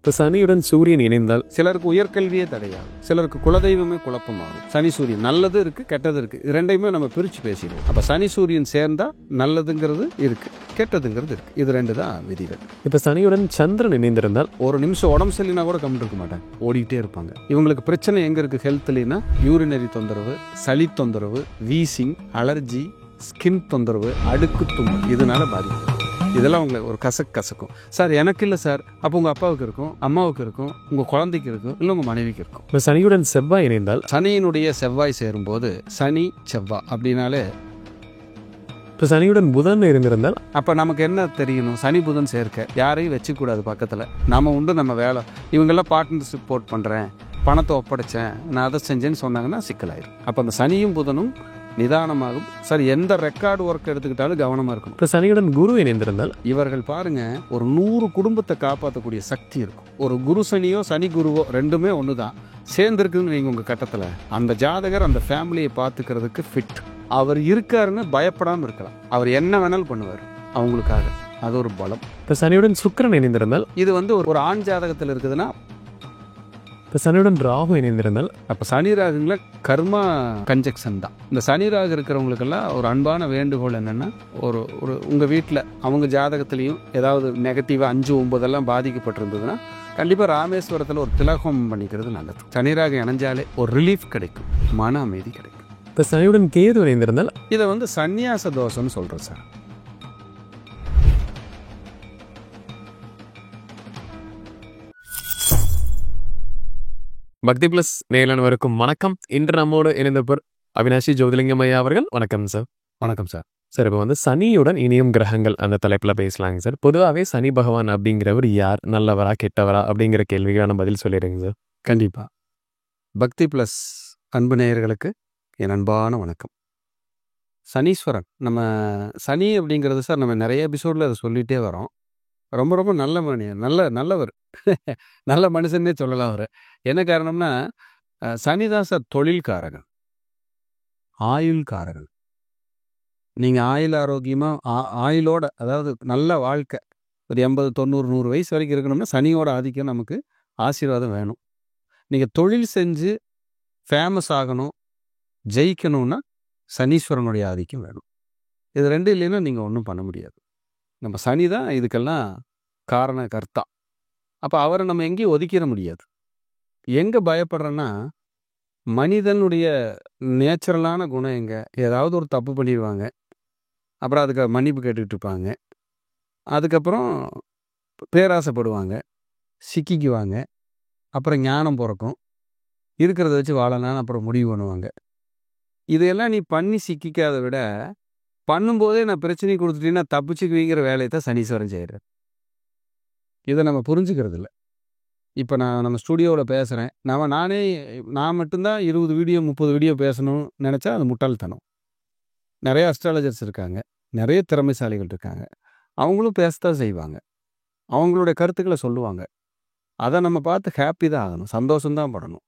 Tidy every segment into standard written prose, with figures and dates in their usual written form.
இப்போ சனியுடன் சூரியன் இணைந்தால் சிலருக்கு உயர்கல்வியே தடையாகும், சிலருக்கு குலதெய்வமே குழப்பமாகும். சனி சூரியன் நல்லது இருக்கு, கெட்டது இருக்கு, ரெண்டையுமே நம்ம பிரிச்சு பேசிடுவோம். அப்ப சனி சூரியன் சேர்ந்தா நல்லதுங்கிறது இருக்கு, கெட்டதுங்கிறது இருக்கு. இது ரெண்டு தான் விதிகள். இப்போ சனியுடன் சந்திரன் இணைந்திருந்தால் ஒரு நிமிஷம் உடம்பு சரியில்லைனா கூட கம்மிட்டு இருக்க மாட்டாங்க, ஓடிக்கிட்டே இருப்பாங்க. இவங்களுக்கு பிரச்சனை எங்க இருக்கு ஹெல்த்லனா, யூரினரி தொந்தரவு, சளி தொந்தரவு, வீசிங், அலர்ஜி, ஸ்கின் தொந்தரவு, அடுக்கு தும்மல், இதனால பாதிக்கும். இதெல்லாம் உங்களுக்கு ஒரு கசக்கும். சார் எனக்கு இல்லை சார், அப்போ உங்கள் அப்பாவுக்கு இருக்கும், அம்மாவுக்கு இருக்கும், உங்கள் குழந்தைக்கு இருக்கும், இல்லை உங்கள் மனைவிக்கு இருக்கும். இப்போ சனியுடன் செவ்வாய் இணைந்தால் சனியினுடைய செவ்வாய் சேரும்போது சனி செவ்வாய் அப்படின்னாலே, இப்போ சனியுடன் புதன் இருந்திருந்தால் அப்போ நமக்கு என்ன தெரியணும், சனி புதன் சேர்க்க யாரையும் வச்சுக்கூடாது பக்கத்தில். நம்ம உண்டு நம்ம வேலை. இவங்கெல்லாம் பார்ட்னர்ஷிப் போட் பண்ணுறேன், பணத்தை ஒப்படைச்சேன், நான் அதை செஞ்சேன்னு சொன்னாங்கன்னா சிக்கலாயிரும். அப்போ அந்த சனியும் புதனும் நிதானமாகும். சார் எந்த ரெக்கார்டு ஒர்க் எடுத்துக்கிட்டாலும் கவனமாக இருக்கணும். இப்போ சனியுடன் குரு இணைந்திருந்தால் இவர்கள் பாருங்க, ஒரு 100 குடும்பத்தை காப்பாற்றக்கூடிய சக்தி இருக்கும். ஒரு குரு சனியோ சனி குருவோ ரெண்டுமே ஒன்று தான் சேர்ந்துருக்குதுன்னு நீங்கள் உங்கள் கட்டத்தில், அந்த ஜாதகர் அந்த ஃபேமிலியை பார்த்துக்கிறதுக்கு ஃபிட். அவர் இருக்காருன்னு பயப்படாமல் இருக்கலாம். அவர் என்ன வேணாலும் பண்ணுவார் அவங்களுக்காக, அது ஒரு பலம். இப்போ சனியுடன் சுக்கிரன் இணைந்திருந்தால் இது வந்து ஒரு ஆண் ஜாதகத்தில் இருக்குதுன்னா. இப்போ சனியுடன் ராகு இணைந்திருந்தால் அப்போ சனி ராகுங்கள கர்மா கன்ஜெக்ஷன் தான். இந்த சனி ராகு இருக்கிறவங்களுக்கெல்லாம் ஒரு அன்பான வேண்டுகோள் என்னென்னா, ஒரு உங்கள் வீட்டில் அவங்க ஜாதகத்துலேயும் ஏதாவது நெகட்டிவாக 5, 9 பாதிக்கப்பட்டிருந்ததுன்னா கண்டிப்பாக ராமேஸ்வரத்தில் ஒரு திலகம் பண்ணிக்கிறது நல்லது. சனி ராகு இணைஞ்சாலே ஒரு ரிலீஃப் கிடைக்கும், மன அமைதி கிடைக்கும். இப்போ சனியுடன் கேது இணைந்திருந்தால் இதை வந்து சந்நியாச தோஷம்னு சொல்கிறேன் சார். பக்தி பிளஸ் நேயர்களுக்கும் வணக்கம். இன்று நம்மோடு இணைந்தவர் அவினாஷி ஜோதிலிங்கம் ஐயா அவர்கள். வணக்கம் சார். வணக்கம் சார். சார், இப்போ வந்து சனியுடன் இணையும் கிரகங்கள் அந்த தலைப்பில் பேசலாங்க சார். பொதுவாகவே சனி பகவான் அப்படிங்கிறவர் யார், நல்லவரா கெட்டவரா அப்படிங்கிற கேள்விக்கான பதில் சொல்லிடுங்க சார். கண்டிப்பாக. பக்தி ப்ளஸ் அன்பு நேயர்களுக்கு என் அன்பான வணக்கம். சனீஸ்வரன், நம்ம சனி அப்படிங்கிறது சார், நம்ம நிறைய எபிசோடில் அதை சொல்லிகிட்டே வரோம். ரொம்ப ரொம்ப நல்ல மனிதன், நல்லவர், நல்ல மனுஷன்னே சொல்லலாம். அவர் என்ன காரணம்னா, சனி தான் சார் தொழில்காரகன், ஆயுள்காரகன். நீங்கள் ஆயுள் ஆரோக்கியமாக ஆயுளோட, அதாவது நல்ல வாழ்க்கை, ஒரு 80, 90, 100 வயசு வரைக்கும் இருக்கணும்னா சனியோட ஆதிக்கம் நமக்கு ஆசீர்வாதம் வேணும். நீங்கள் தொழில் செஞ்சு ஃபேமஸ் ஆகணும், ஜெயிக்கணும்னா சனீஸ்வரனுடைய ஆதிக்கம் வேணும். இது ரெண்டு இல்லைன்னா நீங்கள் ஒன்றும் பண்ண முடியாது. நம்ம சனி தான் இதுக்கெல்லாம் காரண கர்த்தா. அப்போ அவரை நம்ம எங்கேயும் ஒதுக்கிட முடியாது. எங்கே பயப்படுறேன்னா, மனிதனுடைய நேச்சுரலான குணம் எங்கே, ஏதாவது ஒரு தப்பு பண்ணிடுவாங்க, அப்புறம் அதுக்கு மன்னிப்பு கேட்டுக்கிட்டு இருப்பாங்க, அதுக்கப்புறம் பேராசைப்படுவாங்க, சிக்கிக்குவாங்க, அப்புறம் ஞானம் பிறக்கும், இருக்கிறத வச்சு வாழலான்னு அப்புறம் முடிவு பண்ணுவாங்க. இதையெல்லாம் நீ பண்ணி சிக்கிக்காத விட, பண்ணும்போதே நான் பிரச்சனை கொடுத்துட்டீங்கன்னா தப்பிச்சுக்குவீங்கிற வேலையை தான் சனீஸ்வரன் செய்கிறார். இதை நம்ம புரிஞ்சுக்கிறது இல்லை. இப்போ நம்ம ஸ்டுடியோவில் பேசுகிறேன், நான் மட்டும்தான் 20 வீடியோ 30 வீடியோ பேசணும்னு நினச்சா அது முட்டாள்தனம். நிறைய அஸ்ட்ராலஜர்ஸ் இருக்காங்க, நிறைய திறமைசாலிகள் இருக்காங்க, அவங்களும் பேசத்தான் செய்வாங்க, அவங்களுடைய கருத்துக்களை சொல்லுவாங்க. அதை நம்ம பார்த்து ஹாப்பி தான் ஆகணும், சந்தோஷம்தான் படணும்.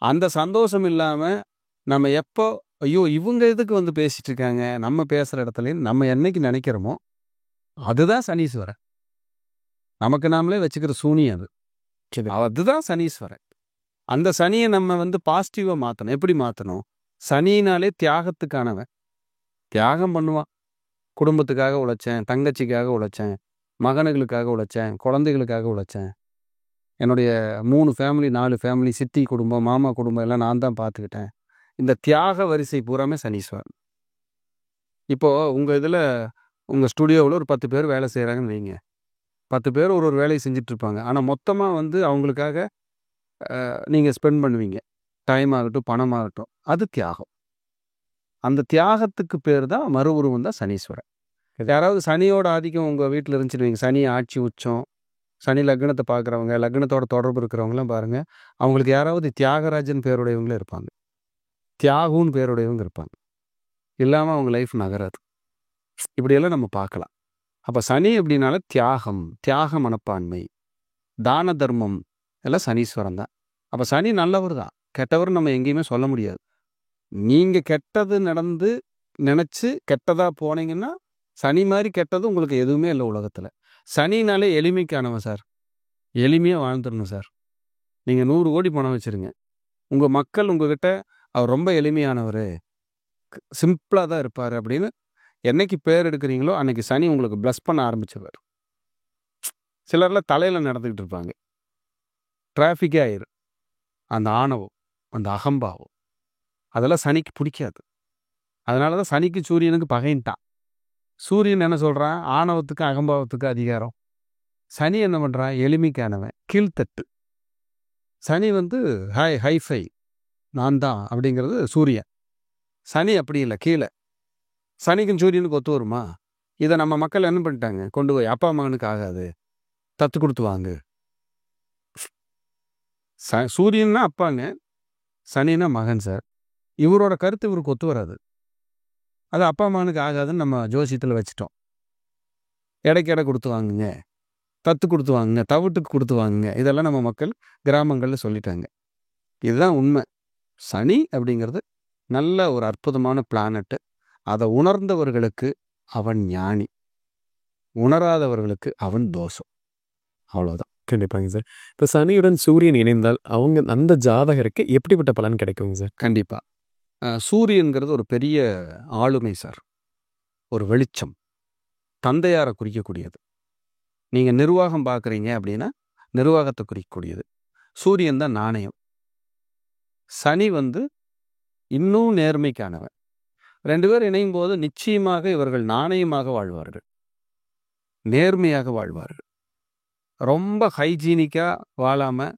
அந்த சந்தோஷம் இல்லாமல் நம்ம எப்போ ஐயோ இவங்க எதுக்கு வந்து பேசிகிட்டு இருக்காங்க நம்ம பேசுகிற இடத்துலையும் நம்ம என்னைக்கு நினைக்கிறோமோ அதுதான் சனீஸ்வரன். நமக்கு நாமளே வச்சுக்கிற சூனியம் அது. அதுதான் சனீஸ்வரன். அந்த சனியை நம்ம வந்து பாசிட்டிவாக மாற்றணும். எப்படி மாற்றணும்? சனினாலே தியாகத்துக்கானவன், தியாகம் பண்ணுவான். குடும்பத்துக்காக உழைச்சேன், தங்கச்சிக்காக உழைச்சேன், மகனுகளுக்காக உழைச்சேன், குழந்தைகளுக்காக உழைச்சேன், என்னுடைய 3 ஃபேமிலி 4 ஃபேமிலி, சித்தி குடும்பம், மாமா குடும்பம் எல்லாம் நான் தான் பார்த்துக்கிட்டேன். இந்த தியாக வரிசை பூராமே சனீஸ்வரன். இப்போது உங்கள் இதில், உங்கள் ஸ்டுடியோவில் ஒரு 10 பேர் வேலை செய்கிறாங்கன்னு வைங்க, 10 பேர் ஒரு வேலையை செஞ்சிட்ருப்பாங்க. ஆனால் மொத்தமாக வந்து அவங்களுக்காக நீங்கள் ஸ்பெண்ட் பண்ணுவீங்க, டைம் ஆகட்டும் பணமாகட்டும், அது தியாகம். அந்த தியாகத்துக்கு பேர் தான் மறு உருவம் தான் சனீஸ்வரன். யாராவது சனியோட ஆதிக்கம் உங்கள் வீட்டில் இருந்துச்சுன்னு வைங்க, சனி ஆட்சி உச்சம், சனி லக்னத்தை பார்க்குறவங்க, லக்னத்தோட தொடர்பு இருக்கிறவங்களாம் பாருங்கள், அவங்களுக்கு யாராவது தியாகராஜன் பேருடையவங்களே இருப்பாங்க, தியாகுன்னு பேருடையவங்க இருப்பாங்க. இல்லாமல் அவங்க லைஃப் நகராது. இப்படியெல்லாம் நம்ம பார்க்கலாம். அப்போ சனி அப்படின்னால தியாகம், தியாக மனப்பான்மை, தான தர்மம் எல்லாம் சனீஸ்வரன் தான். அப்போ சனி நல்லவர் தான், கெட்டவர் நம்ம எங்கேயுமே சொல்ல முடியாது. நீங்கள் கெட்டது நடந்து நினச்சி கெட்டதாக போனீங்கன்னா சனி மாதிரி கெட்டது உங்களுக்கு எதுவுமே இல்லை உலகத்தில். சனினாலே எளிமைக்கானவன் சார். எளிமையாக வாழ்ந்துடணும் சார். நீங்கள் 100 கோடி பணம் வச்சுருங்க, உங்கள் மக்கள் உங்ககிட்ட அவர் ரொம்ப எளிமையானவர், சிம்பிளாக தான் இருப்பார் அப்படின்னு என்னைக்கு பேர் எடுக்கிறீங்களோ அன்னைக்கு சனி உங்களுக்கு ப்ளஸ் பண்ண ஆரம்பிச்சவர். சிலர்லாம் தலையில் நடந்துக்கிட்டு இருப்பாங்க, டிராஃபிக்கே ஆயிரும். அந்த ஆணவம், அந்த அகம்பாவம், அதெல்லாம் சனிக்கு பிடிக்காது. அதனால தான் சனிக்கு சூரியனுக்கு பகைன்ட்டான். சூரியன் என்ன சொல்கிறான்? ஆணவத்துக்கு அகம்பாவத்துக்கு அதிகாரம். சனி என்ன பண்ணுறான்? எளிமைக்கானவன், கீழ்த்தட்டு. சனி ஹைஃபை, நான் தான் அப்படிங்கிறது சூரியன். சனி அப்படி இல்லை, கீழே. சனிக்கும் சூரியனுக்கு ஒத்து வருமா? இதை நம்ம மக்கள் என்ன பண்ணிட்டாங்க, கொண்டு போய் அப்பா மகனுக்கு ஆகாது, தத்து கொடுத்து வாங்கு. சூரியன்னா அப்பாங்க, சனின்னா மகன் சார். இவரோட கருத்து இவருக்கு ஒத்து வராது. அது அப்பா மகனுக்கு ஆகாதுன்னு நம்ம ஜோசியத்தில் வச்சுட்டோம். எடைக்கு எடை கொடுத்து வாங்குங்க, தத்து கொடுத்து வாங்குங்க, தவிட்டுக்கு கொடுத்து வாங்குங்க, இதெல்லாம் நம்ம மக்கள் கிராமங்களில் சொல்லிட்டாங்க. இதுதான் உண்மை. சனி அப்படிங்கிறது நல்ல ஒரு அற்புதமான பிளானட்டு. அதை உணர்ந்தவர்களுக்கு அவன் ஞானி, உணராதவர்களுக்கு அவன் தோஷம். அவ்வளோதான். கண்டிப்பாங்க சார். இப்போ சனியுடன் சூரியன் இணைந்தால் அவங்க அந்த ஜாதகருக்கு எப்படிப்பட்ட பலன் கிடைக்குங்க சார்? கண்டிப்பாக. சூரியன்கிறது ஒரு பெரிய ஆளுமை சார், ஒரு வெளிச்சம், தந்தையாரை குறிக்கக்கூடியது. நீங்கள் நிர்வாகம் பார்க்குறீங்க அப்படின்னா நிர்வாகத்தை குறிக்கக்கூடியது. சூரியன் தான் நாணயம். சனி இன்னும் நேர்மைக்கானவன். 2 பேர் இணையும் போது நிச்சயமாக இவர்கள் நாணயமாக வாழ்வார்கள், நேர்மையாக வாழ்வார்கள். ரொம்ப ஹைஜீனிக்காக வாழாமல்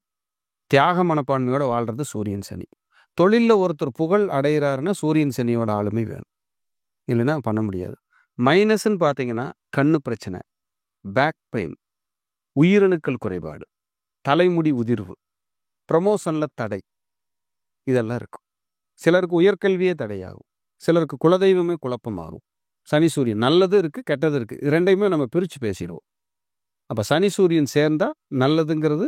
தியாக மனப்பான்மையோடு வாழ்கிறது சூரியன் சனி. தொழிலில் ஒருத்தர் புகழ் அடைகிறாருன்னா சூரியன் சனியோட ஆளுமை வேணும், இல்லைன்னா பண்ண முடியாது. மைனஸ்ன்னு பார்த்தீங்கன்னா கண்ணு பிரச்சனை, பேக் பெயின், உயிரணுக்கள் குறைபாடு, தலைமுடி உதிர்வு, ப்ரமோஷனில் தடை, இதெல்லாம் இருக்கும். சிலருக்கு உயர்கல்வியே தடையாகும், சிலருக்கு குலதெய்வமே குழப்பமாகும். சனி சூரியன் நல்லது இருக்குது, கெட்டது இருக்குது. இது ரெண்டையுமே நம்ம பிரித்து பேசிடுவோம். அப்போ சனி சூரியன் சேர்ந்தால் நல்லதுங்கிறது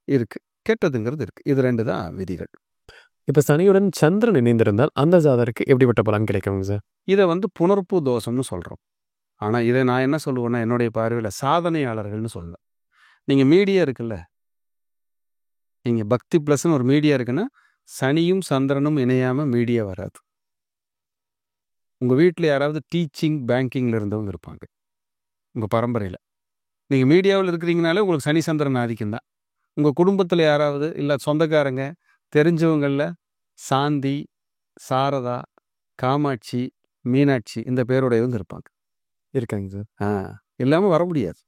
இருக்குது, கெட்டதுங்கிறது இருக்குது. இது 2 தான் விதிகள். இப்போ சனியுடன் சந்திரன் இணைந்திருந்தால் அந்த ஜாதகருக்கு எப்படிப்பட்ட பலன் கிடைக்குங்க சார்? இதை புனர்ப்பு தோஷம்னு சொல்கிறோம். ஆனால் இதை நான் என்ன சொல்லுவேன்னா, என்னுடைய பார்வையில் சாதனையாளர்கள்னு சொல்லுவேன். நீங்கள் மீடியா இருக்குல்ல, நீங்கள் பக்தி ப்ளஸ்ன்னு ஒரு மீடியா இருக்குன்னா சனியும் சந்திரனும் இணையாமல் மீடியா வராது. உங்கள் வீட்டில் யாராவது டீச்சிங் பேங்கிங்கில் இருந்தவங்க இருப்பாங்க உங்கள் பரம்பரையில். நீங்கள் மீடியாவில் இருக்கிறீங்கனாலே உங்களுக்கு சனி சந்திரன் ஆதிக்கம் தான். உங்கள் குடும்பத்தில் யாராவது இல்லை சொந்தக்காரங்க தெரிஞ்சவங்களில் சாந்தி, சாரதா, காமாட்சி, மீனாட்சி இந்த பேருடையவங்க இருப்பாங்க. இருக்காங்க சார். இல்லாமல் வர முடியாது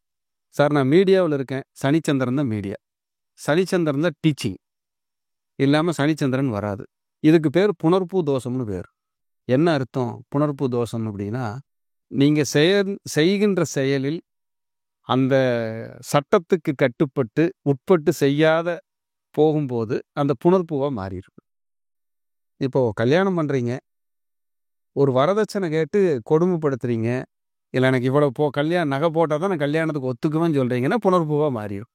சார். நான் மீடியாவில் இருக்கேன், சனிச்சந்திரன் தான் மீடியா, சனிச்சந்திரன் தான் டீச்சிங், இல்லாமல் சனிச்சந்திரன் வராது. இதுக்கு பேர் புனர்ப்பு தோஷம்னு பேர். என்ன அர்த்தம் புனர்ப்பு தோஷம் அப்படின்னா, நீங்கள் செய்கின்ற செயலில் அந்த சட்டத்துக்கு கட்டுப்பட்டு உட்பட்டு செய்யாத போகும்போது அந்த புனர்ப்புவாக மாறிடும். இப்போது கல்யாணம் பண்ணுறீங்க, ஒரு வரதட்சணை கேட்டு கொடுமைப்படுத்துறீங்க, இல்லை எனக்கு இவ்வளோ நகை போட்டால் தான் நான் கல்யாணத்துக்கு ஒத்துக்குவேன்னு சொல்கிறீங்கன்னா புனர்ப்புவாக மாறிடும்.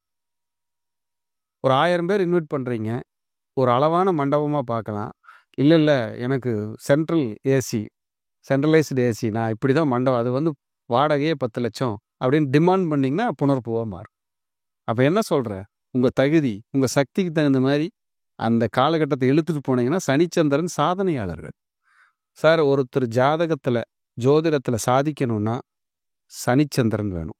ஒரு 1000 பேர் இன்வைட் பண்ணுறீங்க, ஒரு அளவான மண்டபமாக பார்க்கலாம். இல்லை எனக்கு சென்ட்ரலைஸ்டு ஏசி, நான் இப்படி தான் மண்டபம், அது வாடகையே 10 லட்சம் அப்படின்னு டிமாண்ட் பண்ணிங்கன்னா புனர்ப்புவாக மாறும். அப்போ என்ன சொல்கிற, உங்கள் தகுதி உங்கள் சக்திக்கு தகுந்த மாதிரி அந்த காலகட்டத்தை இழுத்துட்டு போனீங்கன்னா சனிச்சந்திரன் சாதனையாளர்கள் சார். ஒருத்தர் ஜாதகத்தில் ஜோதிடத்தில் சாதிக்கணும்னா சனிச்சந்திரன் வேணும்.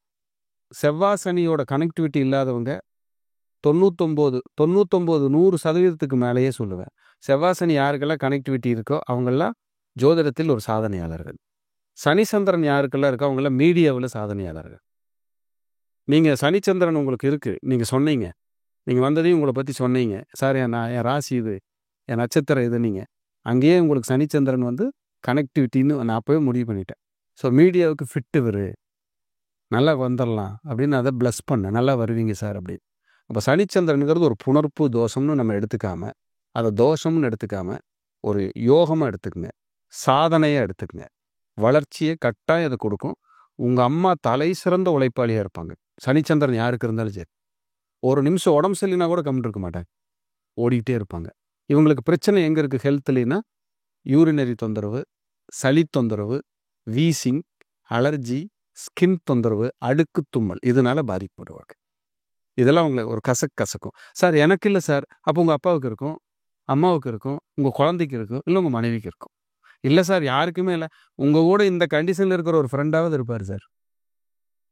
செவ்வாய் சனியோட கனெக்டிவிட்டி இல்லாதவங்க 99-100% மேலேயே சொல்லுவேன். செவ்வாய் சனி யாருக்கெல்லாம் கனெக்டிவிட்டி இருக்கோ அவங்கெல்லாம் ஜோதிடத்தில் ஒரு சாதனையாளர்கள். சனிச்சந்திரன் யாருக்கெல்லாம் இருக்கோ அவங்கெல்லாம் மீடியாவில் சாதனையாளர்கள். நீங்கள் சனிச்சந்திரன் உங்களுக்கு இருக்குது, நீங்கள் சொன்னீங்க, நீங்கள் வந்ததையும் உங்களை பற்றி சொன்னீங்க சார், என் ராசி இது, என் நட்சத்திரம் இது, நீங்கள் அங்கேயே உங்களுக்கு சனிச்சந்திரன் கனெக்டிவிட்டின்னு நான் அப்போவே முடிவு பண்ணிட்டேன். ஸோ மீடியாவுக்கு ஃபிட்டு நல்லா வந்துடலாம் அப்படின்னு அதை ப்ளஸ் பண்ண, நல்லா வருவீங்க சார் அப்படி. அப்போ சனிச்சந்திரனுங்கிறது ஒரு புணர்ப்பு தோஷம்னு நம்ம எடுத்துக்காம, அதை தோஷம்னு எடுத்துக்காம ஒரு யோகமாக எடுத்துக்குங்க, சாதனையாக எடுத்துக்குங்க. வளர்ச்சியை கட்டாயம் அதை கொடுக்கும். உங்கள் அம்மா தலை சிறந்த உழைப்பாளியாக இருப்பாங்க. சனிச்சந்திரன் யாருக்கு இருந்தாலும் சரி, ஒரு நிமிஷம் உடம்பு சரியில்லைனா கூட கம்மிட்டு இருக்க மாட்டாங்க, ஓடிக்கிட்டே இருப்பாங்க. இவங்களுக்கு பிரச்சனை எங்கே இருக்குது ஹெல்த்லின்னா, யூரினரி தொந்தரவு, சளி தொந்தரவு, வீசிங், அலர்ஜி, ஸ்கின் தொந்தரவு, அழுக்கு தும்மல், இதனால பாதிக்கப்படுவாங்க. இதெல்லாம் அவங்கள ஒரு கசக்கும். சார் எனக்கு இல்லை சார். அப்போ உங்கள் அப்பாவுக்கு இருக்கும், அம்மாவுக்கு இருக்கும், உங்கள் குழந்தைக்கு இருக்கும், இல்லை உங்கள் மனைவிக்கு இருக்கும். இல்லை சார் யாருக்குமே இல்லை. உங்கள் கூட இந்த கண்டிஷனில் இருக்கிற ஒரு ஃப்ரெண்டாவது இருப்பார் சார்.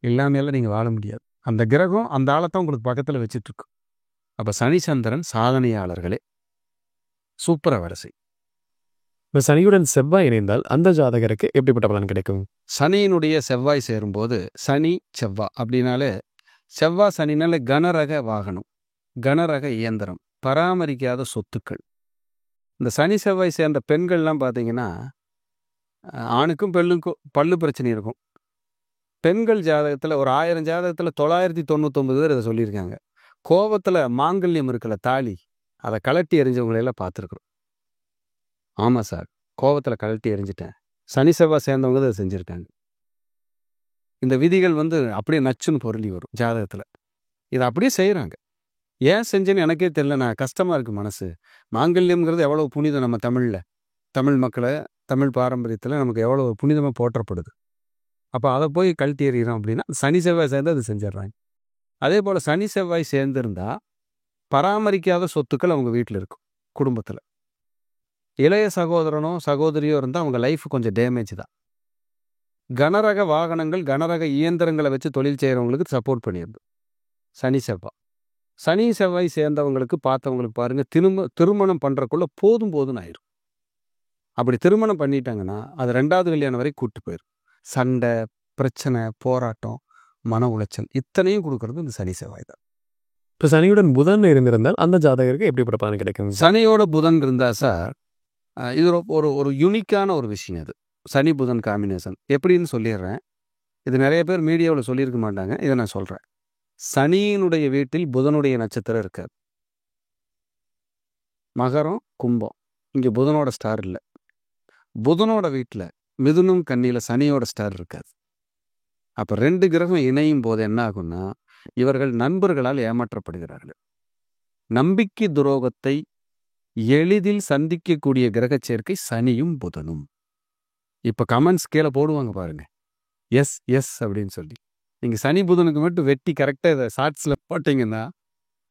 இல்லாமையெல்லாம் நீங்கள் வாழ முடியாது. அந்த கிரகம் அந்த ஆளைத்தான் உங்களுக்கு பக்கத்தில் வச்சுட்ருக்கு. அப்போ சனி சந்திரன் சாதனையாளர்களே சூப்பராக வேலை செய்யும். இப்போ சனியுடன் செவ்வாய் இணைந்தால் அந்த ஜாதகருக்கு எப்படிப்பட்ட பலன் கிடைக்கும்? சனியினுடைய செவ்வாய் சேரும்போது சனி செவ்வாய் அப்படின்னாலே செவ்வாய் சனினால கனரக வாகனம், கனரக இயந்திரம், பராமரிக்காத சொத்துக்கள். இந்த சனி செவ்வாய் சேர்ந்த பெண்கள்லாம் பார்த்தீங்கன்னா ஆணுக்கும் பெண்ணுக்கும் பல்லு பிரச்சனை இருக்கும். பெண்கள் ஜாதகத்தில் ஒரு 1000 ஜாதகத்தில் 999 பேர் இதை சொல்லியிருக்காங்க. கோபத்தில் மாங்கல்யம் இருக்கல தாலி, அதை கலட்டி எறிஞ்சவங்களையெல்லாம் பார்த்துருக்குறோம். ஆமாம் சார், கோபத்தில் கலட்டி எறிஞ்சிட்டேன். சனி செவ்வாய் சேர்ந்தவங்க தான் அதை செஞ்சுருக்காங்க. இந்த விதிகள் அப்படியே நச்சுன்னு பொருளி வரும் ஜாதகத்தில். இதை அப்படியே செய்கிறாங்க. ஏன் செஞ்சேன்னு எனக்கே தெரியல. நான் கஷ்டமாக இருக்குது மனசு. மாங்கல்யம்ங்கிறது எவ்வளோ புனிதம் நம்ம தமிழில், தமிழ் மக்களை, தமிழ் பாரம்பரியத்தில் நமக்கு எவ்வளோ புனிதமாக போற்றப்படுது. அப்போ அதை போய் கழட்டி எறிகிறோம் அப்படின்னா சனி செவ்வாய் சேர்ந்து அது செஞ்சிடறாங்க. அதே போல் சனி செவ்வாய் சேர்ந்துருந்தா பராமரிக்காத சொத்துக்கள் அவங்க வீட்டில் இருக்கும். குடும்பத்தில் இளைய சகோதரனோ சகோதரியோ இருந்தால் அவங்க லைஃப் கொஞ்சம் டேமேஜ் தான். கனரக வாகனங்கள், கனரக இயந்திரங்களை வச்சு தொழில் செய்கிறவங்களுக்கு சப்போர்ட் பண்ணிடுது சனி செவ்வாய். சனி செவ்வாய் சேர்ந்தவங்களுக்கு பார்த்தவங்களுக்கு பாருங்கள், திருமணம் பண்ணுறக்குள்ள போதும்னு ஆயிரும். அப்படி திருமணம் பண்ணிட்டாங்கன்னா அது 2வது கல்யாணம் வரை கூட்டு போயிடும். சண்டை, பிரச்சனை, போராட்டம், மன உளைச்சல் இத்தனையும் கொடுக்கறது இந்த சனி செவ்வாய் தான். இப்போ சனியுடன் புதன் இருந்திருந்தால் அந்த ஜாதகருக்கு எப்படிப்பட்ட பலன் கிடைக்கும்? சனியோட புதன் இருந்தால் சார் இது ஒரு யூனிக்கான ஒரு விஷயம். அது சனி புதன் காம்பினேஷன் எப்படின்னு சொல்லிடுறேன். இது நிறைய பேர் மீடியாவில் சொல்லியிருக்க மாட்டாங்க, இதை நான் சொல்கிறேன். சனியினுடைய வீட்டில் புதனுடைய நட்சத்திரம் இருக்காது. மகரம், கும்பம், இங்கே புதனோட ஸ்டார் இல்லை. புதனோட வீட்டில் மிதுனும் கன்னியில் சனியோட ஸ்டார் இருக்காது. அப்போ 2 கிரகம் இணையும் போது என்ன ஆகும்னா இவர்கள் நண்பர்களால் ஏமாற்றப்படுகிறார்கள். நம்பிக்கை துரோகத்தை எளிதில் சந்திக்கக்கூடிய கிரக சேர்க்கை சனியும் புதனும். இப்போ கமெண்ட்ஸ் கீழே போடுவாங்க பாருங்க, எஸ் எஸ் அப்படின்னு சொல்லி. நீங்கள் சனி புதனுக்கு மட்டும் வெட்டி கரெக்டாக இதை ஷார்ட்ஸில் போட்டிங்கன்னா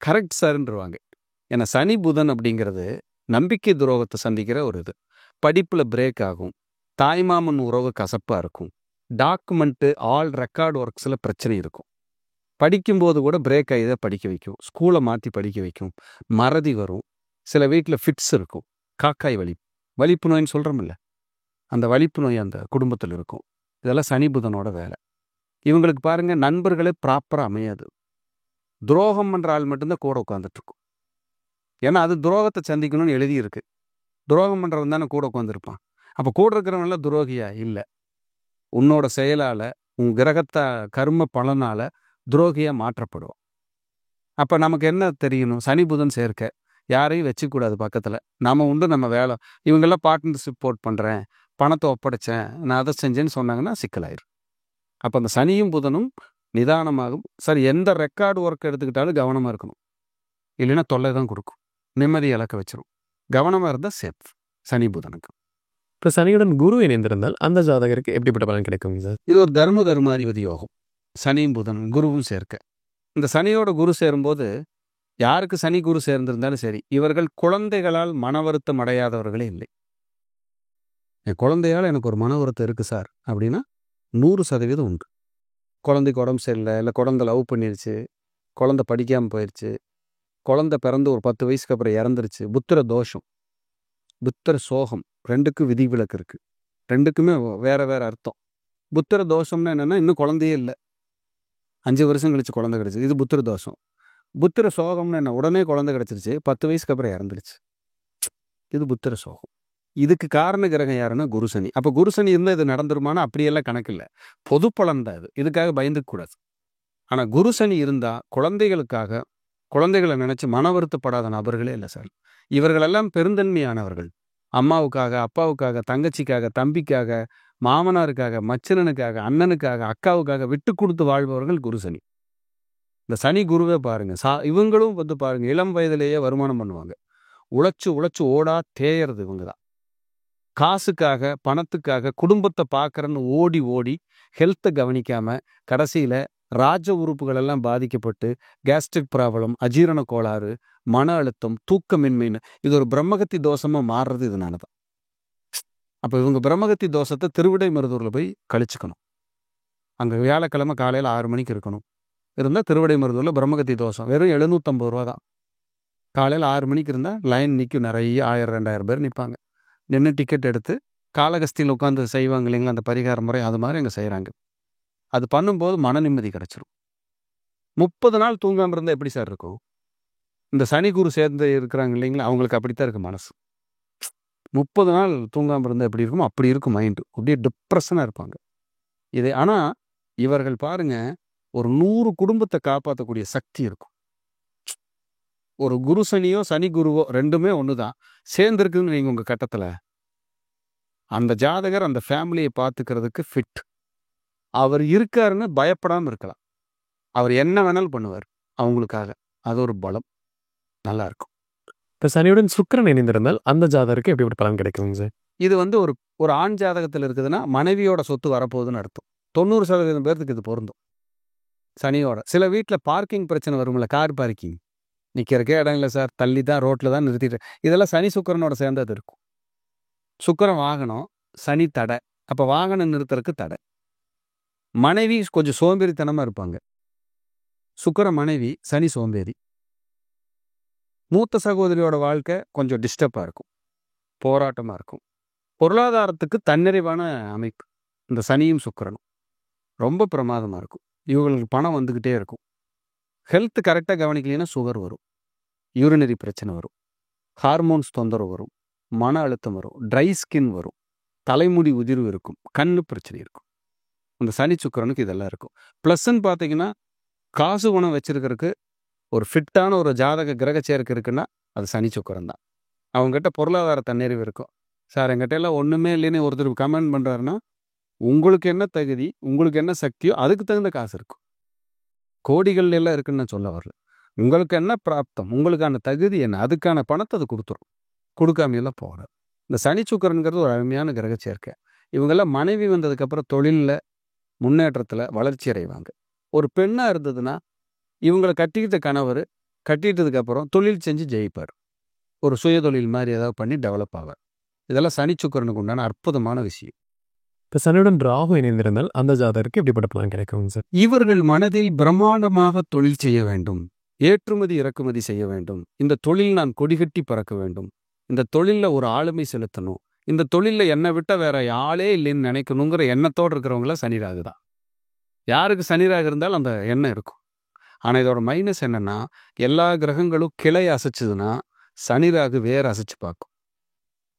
கரெக்ட் சார்ன்றுவாங்க. ஏன்னா சனி புதன் அப்படிங்கிறது நம்பிக்கை துரோகத்தை சந்திக்கிற ஒரு இது. படிப்பில் பிரேக் ஆகும், தாய்மாமன் உறவு கசப்பாக இருக்கும், டாக்குமெண்ட்டு ஆல் ரெக்கார்டு ஒர்க்ஸில் பிரச்சனை இருக்கும், படிக்கும்போது கூட பிரேக் ஆகி தான் படிக்க வைக்கும், ஸ்கூலை மாற்றி படிக்க வைக்கும், மறதி வரும், சில வீட்டில் ஃபிட்ஸ் இருக்கும், காக்காய் வலிப்பு நோயின்னு சொல்கிறோமில்ல, அந்த வலிப்பு நோய் அந்த குடும்பத்தில் இருக்கும். இதெல்லாம் சனி புதனோட வேலை. இவங்களுக்கு பாருங்கள், நண்பர்களே ப்ராப்பராக அமையாது. துரோகம் பண்ணுற ஆள் மட்டும்தான் கூட உட்காந்துட்ருக்கும். ஏன்னா அது துரோகத்தை சந்திக்கணும்னு எழுதியிருக்கு. துரோகம் பண்ணுறவன் தானே கூட உட்காந்துருப்பான். அப்போ கூட இருக்கிறவங்களாம் துரோகியா இல்லை. உன்னோட செயலால், உன் கிரகத்தை கர்ம பலனால் துரோகியாக மாற்றப்படுவோம். அப்போ நமக்கு என்ன தெரியணும்? சனி புதன் சேர்க்க யாரையும் வச்சுக்கூடாது பக்கத்தில். நம்ம உண்டு நம்ம வேலை. இவங்கெல்லாம் பார்ட்னர்ஷிப் போட் பண்ணுறேன், பணத்தை ஒப்படைச்சேன், நான் அதை செஞ்சேன்னு சொன்னாங்கன்னா சிக்கலாயிரும். அப்போ அந்த சனியும் புதனும் நிதானமாகும். சரி, எந்த ரெக்கார்டு ஒர்க் எடுத்துக்கிட்டாலும் கவனமாக இருக்கணும். இல்லைன்னா தொல்லை தான் கொடுக்கும், நிம்மதி இழக்க வச்சிரும். கவனமாக இருந்தால் சேஃப் சனி புதனுக்கு. இப்போ சனியுடன் குரு இணைந்திருந்தால் அந்த ஜாதகருக்கு எப்படிப்பட்ட பலன் கிடைக்கும் சார்? இது ஒரு தர்மாதிபதி யோகம். சனியும் புதனும் குருவும் சேர்க்க. இந்த சனியோட குரு சேரும்போது யாருக்கு சனி குரு சேர்ந்திருந்தாலும் சரி, இவர்கள் குழந்தைகளால் மன வருத்தம் அடையாதவர்களே இல்லை. என் குழந்தையால் எனக்கு ஒரு மன வருத்தம் இருக்குது சார் அப்படின்னா 100% உண்டு. குழந்தைக்கு உடம்பு சரியில்லை, இல்லை குழந்தை லவ் பண்ணிருச்சு, குழந்தை படிக்காமல் போயிடுச்சு, குழந்தை பிறந்து ஒரு 10 வயசுக்கு அப்புறம் இறந்துருச்சு, புத்திர தோஷம், புத்திர சோகம், 2க்கும் விதிவிலக்கு இருக்குது. 2க்குமே வேற வேற அர்த்தம். புத்திர தோஷம்னா என்னென்னா இன்னும் குழந்தையே இல்லை, 5 வருஷம் கழிச்சு குழந்தை கிடச்சிது, இது புத்திர தோஷம். புத்திர சோகம்னு என்ன, உடனே குழந்தை கிடச்சிருச்சு, 10 வயசுக்கு அப்புறம் இறந்துருச்சு, இது புத்திர சோகம். இதுக்கு காரண கிரகம் யாருன்னா குரு சனி. அப்போ குரு சனி இருந்தால் இது நடந்துருமானா அப்படியெல்லாம் கணக்கு இல்லை, பொது பலன் தான் இது, இதுக்காக பயந்துக்கூடாது. ஆனால் குரு சனி இருந்தால் குழந்தைகளுக்காக, குழந்தைகளை நினச்சி மன வருத்தப்படாத நபர்களே இல்லை சார். இவர்களெல்லாம் பெருந்தன்மையானவர்கள். அம்மாவுக்காக, அப்பாவுக்காக, தங்கச்சிக்காக, தம்பிக்காக, மாமனாருக்காக, மச்சனனுக்காக, அண்ணனுக்காக, அக்காவுக்காக விட்டு கொடுத்து வாழ்பவர்கள் குரு சனி. இந்த சனி குருவே பாருங்க, இவங்களும் பாருங்க இளம் வயதிலேயே வருமானம் பண்ணுவாங்க. உழைச்சு ஓடா தேயறது இவங்க தான். காசுக்காக, பணத்துக்காக, குடும்பத்தை பார்க்குறன்னு ஓடி ஹெல்த்தை கவனிக்காம கடைசியில் ராஜ உறுப்புகள் எல்லாம் பாதிக்கப்பட்டு கேஸ்ட்ரிக் ப்ராப்ளம், அஜீரண கோளாறு, மன அழுத்தம், தூக்கமின்மைன்னு இது ஒரு பிரம்மகத்தி தோஷமாக மாறுறது இதனால தான். அப்போ இவங்க பிரம்மகத்தி தோஷத்தை திருவிடைமருதூரில் போய் கழிச்சுக்கணும். அங்கே வியாழக்கிழமை காலையில் 6 மணிக்கு இருக்கணும். இருந்தால் திருவிடைமருதூரில் பிரம்மகத்தி தோஷம் வெறும் 750 ரூபா தான். காலையில் 6 மணிக்கு இருந்தால் லைன் நிற்கும், நிறைய 1000 2000 பேர் நிற்பாங்க. நின்று டிக்கெட் எடுத்து காலகஸ்தியில் உட்காந்து செய்வாங்க இல்லைங்களா அந்த பரிகார முறை, அது மாதிரி அங்கே செய்கிறாங்க. அது பண்ணும்போது மன நிம்மதி கிடச்சிரும். 30 நாள் தூங்காமல் இருந்தால் எப்படி சார் இருக்கும்? இந்த சனி குரு சேர்ந்து இருக்கிறாங்க இல்லைங்களா, அவங்களுக்கு அப்படித்தான் இருக்குது மனசு. 30 நாள் தூங்காமல் இருந்தால் எப்படி இருக்குமோ அப்படி இருக்கும் மைண்டு. அப்படியே டிப்ரெஷனாக இருப்பாங்க. இது ஆனால் இவர்கள் பாருங்க, ஒரு 100 குடும்பத்தை காப்பாற்றக்கூடிய சக்தி இருக்கும். ஒரு குரு சனியோ சனி குருவோ ரெண்டுமே ஒன்று தான் சேர்ந்துருக்குன்னு நீங்கள் உங்கள் கட்டத்தில், அந்த ஜாதகர் அந்த ஃபேமிலியை பார்த்துக்கிறதுக்கு ஃபிட். அவர் இருக்காருன்னு பயப்படாமல் இருக்கலாம். அவர் என்ன வேணாலும் பண்ணுவார் அவங்களுக்காக. அது ஒரு பலம், நல்லா இருக்கும். இப்போ சனியுடன் சுக்கிரன் இணைந்திருந்தால் அந்த ஜாதகருக்கு எப்படி பலன் கிடைக்குங்க சார்? இது வந்து ஒரு ஒரு ஆண் ஜாதகத்தில் இருக்குதுன்னா மனைவியோட சொத்து வரப்போகுதுன்னு அர்த்தம். 90% பேர்த்துக்கு இது பொருந்தும். சனியோட சில வீட்டில் பார்க்கிங் பிரச்சனை வரும்ல, கார் பார்க்கிங் நிற்கிறக்கே இடம் இல்லை சார், தள்ளி தான் ரோட்டில் தான் நிறுத்திட்டு, இதெல்லாம் சனி சுக்கிரனோட சேர்ந்தது இருக்கும். சுக்கிரன் வாகனம், சனி தடை. அப்போ வாகனம் நிறுத்துறதுக்கு தடை. மனைவி கொஞ்சம் சோம்பேறித்தனமாக இருப்பாங்க. சுக்கிர மனைவி, சனி சோம்பேறி. மூத்த சகோதரியோட வாழ்க்கை கொஞ்சம் டிஸ்டர்பாக இருக்கும், போராட்டமாக இருக்கும். பொருளாதாரத்துக்கு தன்னிறைவான அமைப்பு இந்த சனியும் சுக்கிரனும் ரொம்ப பிரமாதமாக இருக்கும். இவங்களுக்கு பணம் வந்துக்கிட்டே இருக்கும். ஹெல்த் கரெக்டாக கவனிக்கலைன்னா சுகர் வரும், யூரினரி பிரச்சனை வரும், ஹார்மோன்ஸ் தொந்தரவு வரும், மன அழுத்தம் வரும், ட்ரை ஸ்கின் வரும், தலைமுடி உதிர்வு இருக்கும், கண்ணு பிரச்சனை இருக்கும். அந்த சனி சுக்கிரனுக்கு இதெல்லாம் இருக்கும். ப்ளஸ்ன்னு பார்த்தீங்கன்னா, காசு குணம் வச்சிருக்கிறதுக்கு ஒரு ஃபிட்டான ஒரு ஜாதக கிரக சேர்க்கை இருக்குன்னா அது சனி சுக்கிரன் தான். அவங்ககிட்ட பொருளாதார தன்னிறைவு இருக்கும். சார் எங்கிட்ட எல்லாம் ஒன்றுமே இல்லைன்னு ஒருத்தர் கமெண்ட் பண்ணுறாருன்னா, உங்களுக்கு என்ன தகுதி, உங்களுக்கு என்ன சக்தியோ அதுக்கு தகுந்த காசு இருக்கும். கோடிகள் எல்லாம் இருக்குன்னு நான் சொல்ல வரல. உங்களுக்கு என்ன பிராப்தம், உங்களுக்கான தகுதி என்ன, அதுக்கான பணத்தை அது கொடுத்துரும். கொடுக்காமையெல்லாம் போகிறார். இந்த சனி சுக்கிரனுங்கிறது ஒரு அருமையான கிரக சேர்க்கை. இவங்கெல்லாம் மனைவி வந்ததுக்கப்புறம் தொழிலில் முன்னேற்றத்தில் வளர்ச்சி அடைவாங்க. ஒரு பெண்ணாக இருந்ததுன்னா இவங்களை கட்டிக்கிட்ட கணவர் கட்டிட்டதுக்கப்புறம் தொழில் செஞ்சு ஜெயிப்பார். ஒரு சுயதொழில் மாதிரி ஏதாவது பண்ணி டெவலப் ஆவார். இதெல்லாம் சனி சுக்கிரனுக்கு உண்டான அற்புதமான விஷயம். இப்போ சனியுடன் ராகு இணைந்திருந்தால் அந்த ஜாதகருக்கு எப்படிப்பட்ட பலன் கிடைக்குங்க சார்? இவர்கள் மனதில் பிரம்மாண்டமாக தொழில் செய்ய வேண்டும், ஏற்றுமதி இறக்குமதி செய்ய வேண்டும், இந்த தொழில் நான் கொடிகட்டி பறக்க வேண்டும், இந்த தொழிலில் ஒரு ஆளுமை செலுத்தணும், இந்த தொழிலில் என்னை விட்ட வேற ஆளே இல்லைன்னு நினைக்கணுங்கிற எண்ணத்தோடு இருக்கிறவங்கள சனிராகு தான். யாருக்கு சனிராகு இருந்தாலும் அந்த எண்ணம் இருக்கும். ஆனால் இதோட மைனஸ் என்னன்னா, எல்லா கிரகங்களும் கிளை அசைச்சதுன்னா சனிராகு வேற அசைச்சு பார்க்கும்.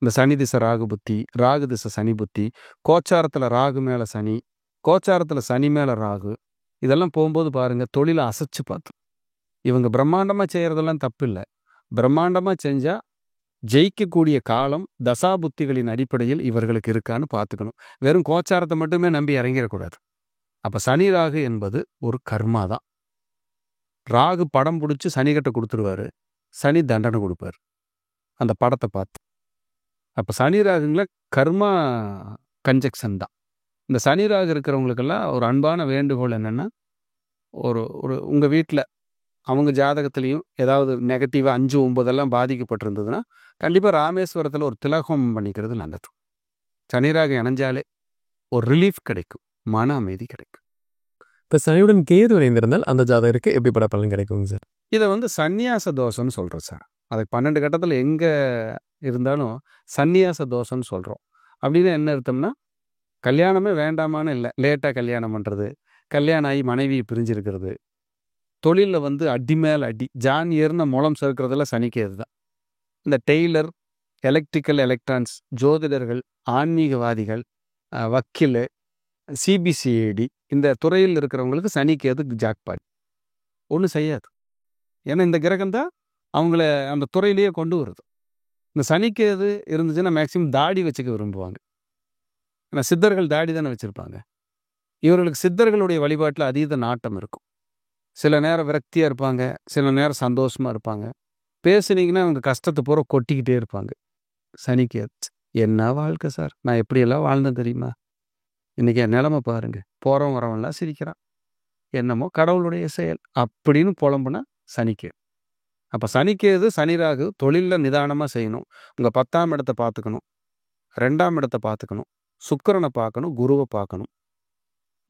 இந்த சனி திசை ராகு புத்தி, ராகு திசை சனி புத்தி, கோச்சாரத்தில் ராகு மேலே சனி, கோச்சாரத்தில் சனி மேலே ராகு, இதெல்லாம் போகும்போது பாருங்க தொழிலை அசைச்சு பார்த்து. இவங்க பிரம்மாண்டமாக செய்கிறதெல்லாம் தப்பு இல்லை. பிரம்மாண்டமாக செஞ்சால் ஜெயிக்கக்கூடிய காலம் தசாபுத்திகளின் அடிப்படையில் இவர்களுக்கு இருக்கான்னு பார்த்துக்கணும். வெறும் கோச்சாரத்தை மட்டுமே நம்பி இறங்கிடக்கூடாது. அப்போ சனி ராகு என்பது ஒரு கர்மா தான். ராகு படம் பிடிச்சி சனிகிட்ட கொடுத்துருவாரு, சனி தண்டனை கொடுப்பார் அந்த படத்தை பார்த்து. அப்போ சனி ராகுங்கள கர்மா கன்ஜெக்ஷன் தான். இந்த சனி ராகு இருக்கிறவங்களுக்கெல்லாம் ஒரு அன்பான வேண்டுகோள் என்னென்னா, ஒரு ஒரு உங்கள் வீட்டில் அவங்க ஜாதகத்துலேயும் ஏதாவது நெகட்டிவாக 5, 9 பாதிக்கப்பட்டிருந்ததுன்னா கண்டிப்பாக ராமேஸ்வரத்தில் ஒரு திலகம் பண்ணிக்கிறது நல்லது. சனிராக இணைஞ்சாலே ஒரு ரிலீஃப் கிடைக்கும், மன அமைதி கிடைக்கும். இப்போ சனியுடன் கேது இணைந்திருந்தால் அந்த ஜாதகருக்கு எப்படிப்பட்ட பலன் கிடைக்குங்க சார்? இதை வந்து சந்நியாச தோஷம்னு சொல்கிறோம் சார். அதுக்கு 12 கட்டத்தில் எங்கே இருந்தாலும் சந்நியாச தோஷம்னு சொல்கிறோம். அப்படின்னு என்ன அர்த்தம்னா, கல்யாணமே வேண்டாமான்னு இல்லை, லேட்டாக கல்யாணம் பண்ணுறது, கல்யாணம் ஆகி மனைவியை பிரிஞ்சிருக்கிறது, தொழிலில் வந்து அடி மேல் அடி, ஜான் ஏறின முளம் சேர்க்கிறதுல சனிக்கேது தான். இந்த டெய்லர், எலக்ட்ரிக்கல் எலக்ட்ரான்ஸ், ஜோதிடர்கள், ஆன்மீகவாதிகள், வக்கீல், சிபிசிஐடி இந்த துறையில் இருக்கிறவங்களுக்கு சனிக்கேது ஜாக்பாட் ஒன்றும் செய்யாது. ஏன்னா இந்த கிரகம் தான் அவங்கள அந்த துறையிலேயே கொண்டு வருது. இந்த சனிக்கேது இருந்துச்சுன்னா மேக்சிமம் தாடி வச்சுக்க விரும்புவாங்க. ஏன்னா சித்தர்கள் தாடி தானே வச்சுருப்பாங்க. இவர்களுக்கு சித்தர்களுடைய வழிபாட்டில் அதீத நாட்டம் இருக்கும். சில நேரம் விரக்தியாக இருப்பாங்க, சில நேரம் சந்தோஷமாக இருப்பாங்க. பேசுனீங்கன்னா அவங்க கஷ்டத்தை பூரா கொட்டிக்கிட்டே இருப்பாங்க. சனிக்கேது என்ன வாழ்க்கை சார், நான் எப்படியெல்லாம் வாழ்ந்தேன் தெரியுமா, இன்றைக்கி என் நிலமை பாருங்க, போகிறவன் வரவன்லாம் சிரிக்கிறான். என்னமோ கடவுளுடைய செயல் அப்படின்னு புலம்புனா சனிக்கேது. அப்போ சனிக்கேது சனி ராகு தொழிலில் நிதானமாக செய்யணும். உங்கள் 10ஆம் இடத்தை பார்த்துக்கணும், 2ஆம் இடத்தை பார்த்துக்கணும், சுக்கிரனை பார்க்கணும், குருவை பார்க்கணும்.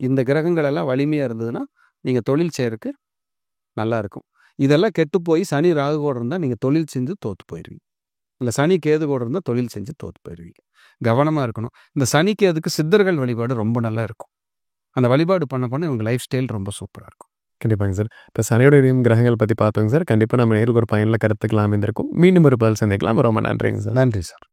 இந்த கிரகங்கள் எல்லாம் வலிமையாக இருந்ததுன்னா நீங்கள் தொழில் செய்யறதுக்கு நல்லா இருக்கும். இதெல்லாம் கெட்டு போய் சனி ராகு கூட இருந்தால் நீங்கள் தொழில் செஞ்சு தோற்று போயிடுவீங்க. இல்லை சனி கேது கூட இருந்தால் தொழில் செஞ்சு தோற்று போயிடுவீங்க. கவனமாக இருக்கணும். இந்த சனி கேதுக்கு சித்தர்கள் வழிபாடு ரொம்ப நல்லா இருக்கும். அந்த வழிபாடு பண்ண இவங்க லைஃப் ஸ்டைல் ரொம்ப சூப்பராக இருக்கும். கண்டிப்பாங்க சார். இப்போ சனியோட இணையும் கிரகங்கள் பற்றி பார்த்தோங்க சார். கண்டிப்பாக நம்ம நேருக்கு ஒரு பயனுள்ள கருத்துக்கள் அமைந்திருக்கும். மீண்டும் ஒரு பதில் சந்திக்கலாம். ரொம்ப நன்றிங்க சார். நன்றி சார்.